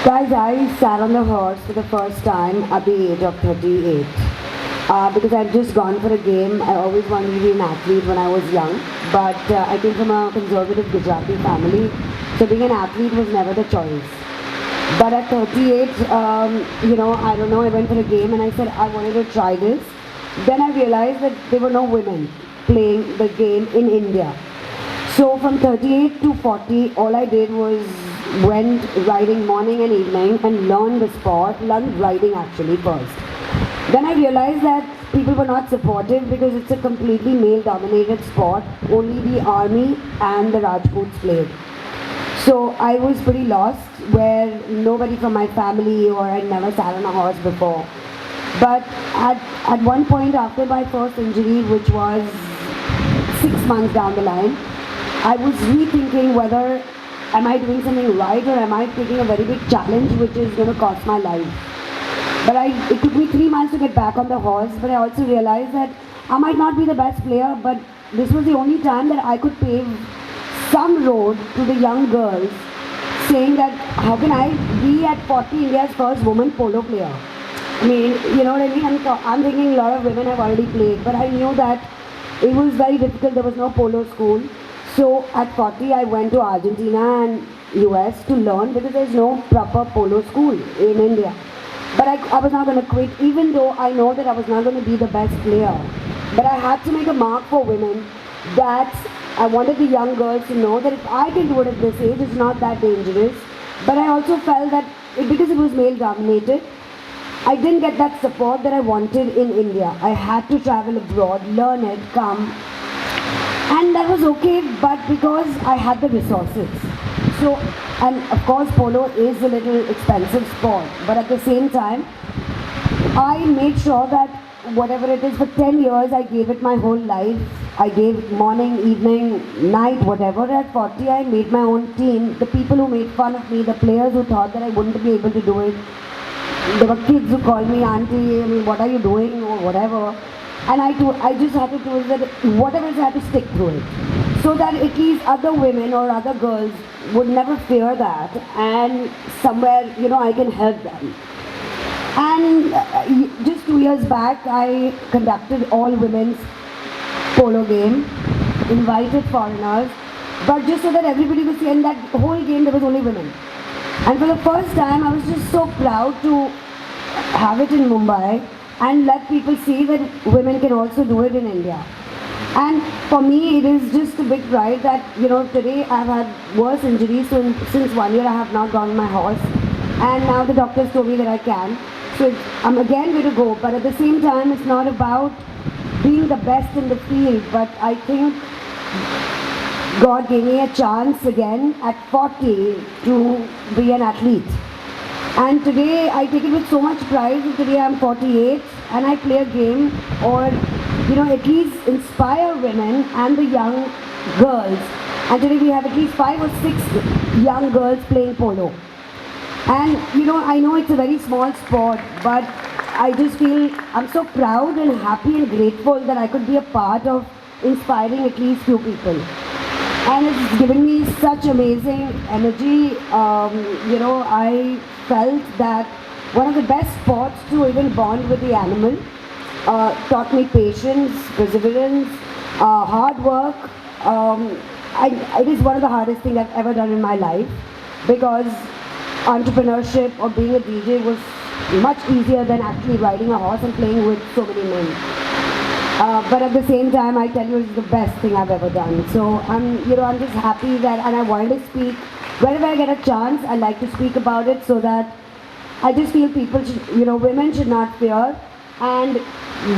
Guys, I sat on the horse for the first time at the age of 38. Because I'd just gone for a game. I always wanted to be an athlete when I was young. But I came from a conservative Gujarati family. So being an athlete was never the choice. But at 38, I don't know, I went for a game and I said I wanted to try this. Then I realized that there were no women playing the game in India. So from 38 to 40, all I did was went riding morning and evening and learned the sport, learned riding actually first. Then I realized that people were not supportive because it's a completely male-dominated sport. Only the army and the Rajputs played. So I was pretty lost, where nobody from my family or I'd never sat on a horse before. But at one point after my first injury, which was 6 months down the line, I was rethinking whether am I doing something right or am I taking a very big challenge which is going to cost my life. But it took me 3 months to get back on the horse, but I also realized that I might not be the best player, but this was the only time that I could pave some road to the young girls, saying that how can I be at 40 India's first woman polo player. I mean, you know what I mean? I'm thinking a lot of women have already played, but I knew that it was very difficult. There was no polo school. So at 40, I went to Argentina and US to learn because there's no proper polo school in India. But I was not going to quit, even though I know that I was not going to be the best player. But I had to make a mark for women that I wanted the young girls to know that if I can do it at this age, it's not that dangerous. But I also felt that because it was male dominated, I didn't get that support that I wanted in India. I had to travel abroad, learn it, come. And that was okay, but because I had the resources. So, and of course polo is a little expensive sport, but at the same time, I made sure that whatever it is, for 10 years I gave it my whole life. I gave morning, evening, night, whatever. At 40 I made my own team. The people who made fun of me, the players who thought that I wouldn't be able to do it. There were kids who called me auntie, I mean, what are you doing or whatever. And I just had to do that whatever I had to stick through it. So that at least other women or other girls would never fear that, and somewhere, I can help them. And just 2 years back, I conducted all women's polo game, invited foreigners, but just so that everybody could see, and that whole game there was only women. And for the first time, I was just so proud to have it in Mumbai and let people see that women can also do it in India. And for me, it is just a big pride that, today I've had worse injuries, so since 1 year I have not gone on my horse. And now the doctors told me that I can. So I'm again going to go, but at the same time, it's not about being the best in the field, but I think God gave me a chance again at 40 to be an athlete. And today I take it with so much pride. Today I'm 48 and I play a game or at least inspire women and the young girls. And today we have at least 5 or 6 young girls playing polo. And I know it's a very small sport, but I just feel I'm so proud and happy and grateful that I could be a part of inspiring at least few people. And it's given me such amazing energy. I felt that one of the best sports to even bond with the animal, taught me patience, perseverance, hard work. It is one of the hardest things I've ever done in my life, because entrepreneurship or being a DJ was much easier than actually riding a horse and playing with so many men. But at the same time, I tell you, it's the best thing I've ever done. So I'm just happy that, and I wanted to speak. Whenever I get a chance, I like to speak about it, so that I just feel people should, women should not fear, and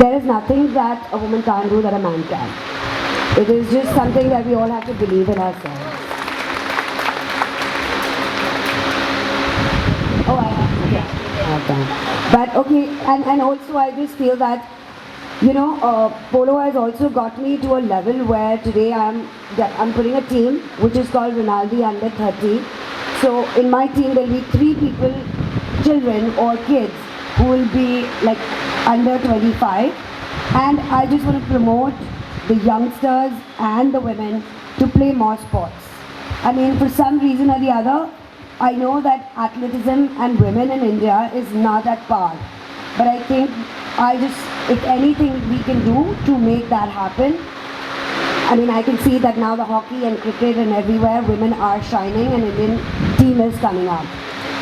there is nothing that a woman can't do that a man can. It is just something that we all have to believe in ourselves. Oh, I have done. But okay, and also I just feel that polo has also got me to a level where today I'm putting a team which is called Rinaa under 30. So in my team there'll be 3 people, children or kids, who will be like under 25. And I just want to promote the youngsters and the women to play more sports. I mean, for some reason or the other, I know that athleticism and women in India is not at par. But I think if anything we can do to make that happen, I mean, I can see that now the hockey and cricket and everywhere, women are shining and Indian team is coming up.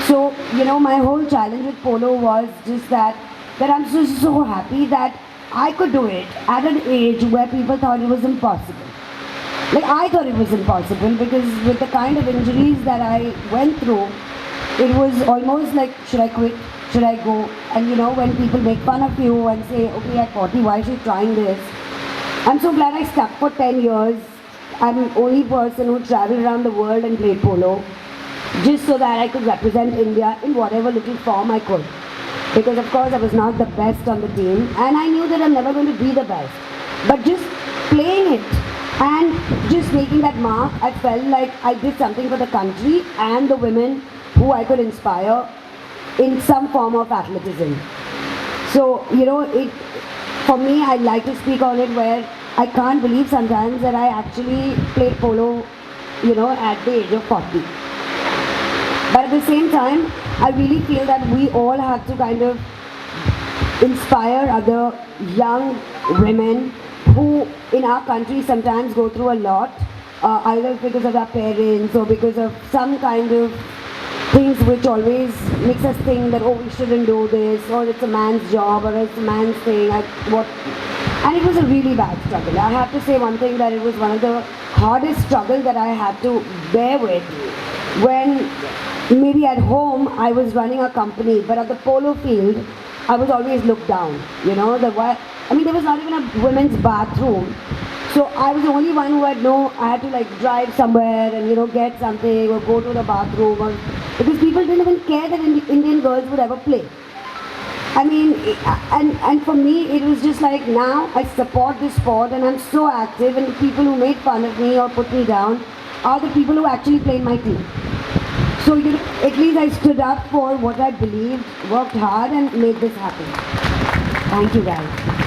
So, my whole challenge with polo was just that I'm just so happy that I could do it at an age where people thought it was impossible. Like, I thought it was impossible because with the kind of injuries that I went through, it was almost like, should I quit? Should I go? And when people make fun of you and say, okay, at 40, why is she trying this? I'm so glad I stuck for 10 years. I'm the only person who traveled around the world and played polo, just so that I could represent India in whatever little form I could. Because of course I was not the best on the team, and I knew that I'm never going to be the best. But just playing it and just making that mark, I felt like I did something for the country and the women who I could inspire in some form of athleticism. So, for me, I'd like to speak on it where I can't believe sometimes that I actually played polo, at the age of 40. But at the same time, I really feel that we all have to kind of inspire other young women who in our country sometimes go through a lot, either because of our parents or because of some kind of things which always makes us think that, oh, we shouldn't do this, or it's a man's job, or it's a man's thing, and it was a really bad struggle. I have to say one thing, that it was one of the hardest struggles that I had to bear with. When maybe at home I was running a company, but at the polo field I was always looked down. There was not even a women's bathroom. So I was the only one who I had to drive somewhere and get something or go to the bathroom, because people didn't even care that Indian girls would ever play. I mean, and for me it was just like, now I support this sport and I'm so active, and the people who made fun of me or put me down are the people who actually played my team. So at least I stood up for what I believed, worked hard and made this happen. Thank you guys.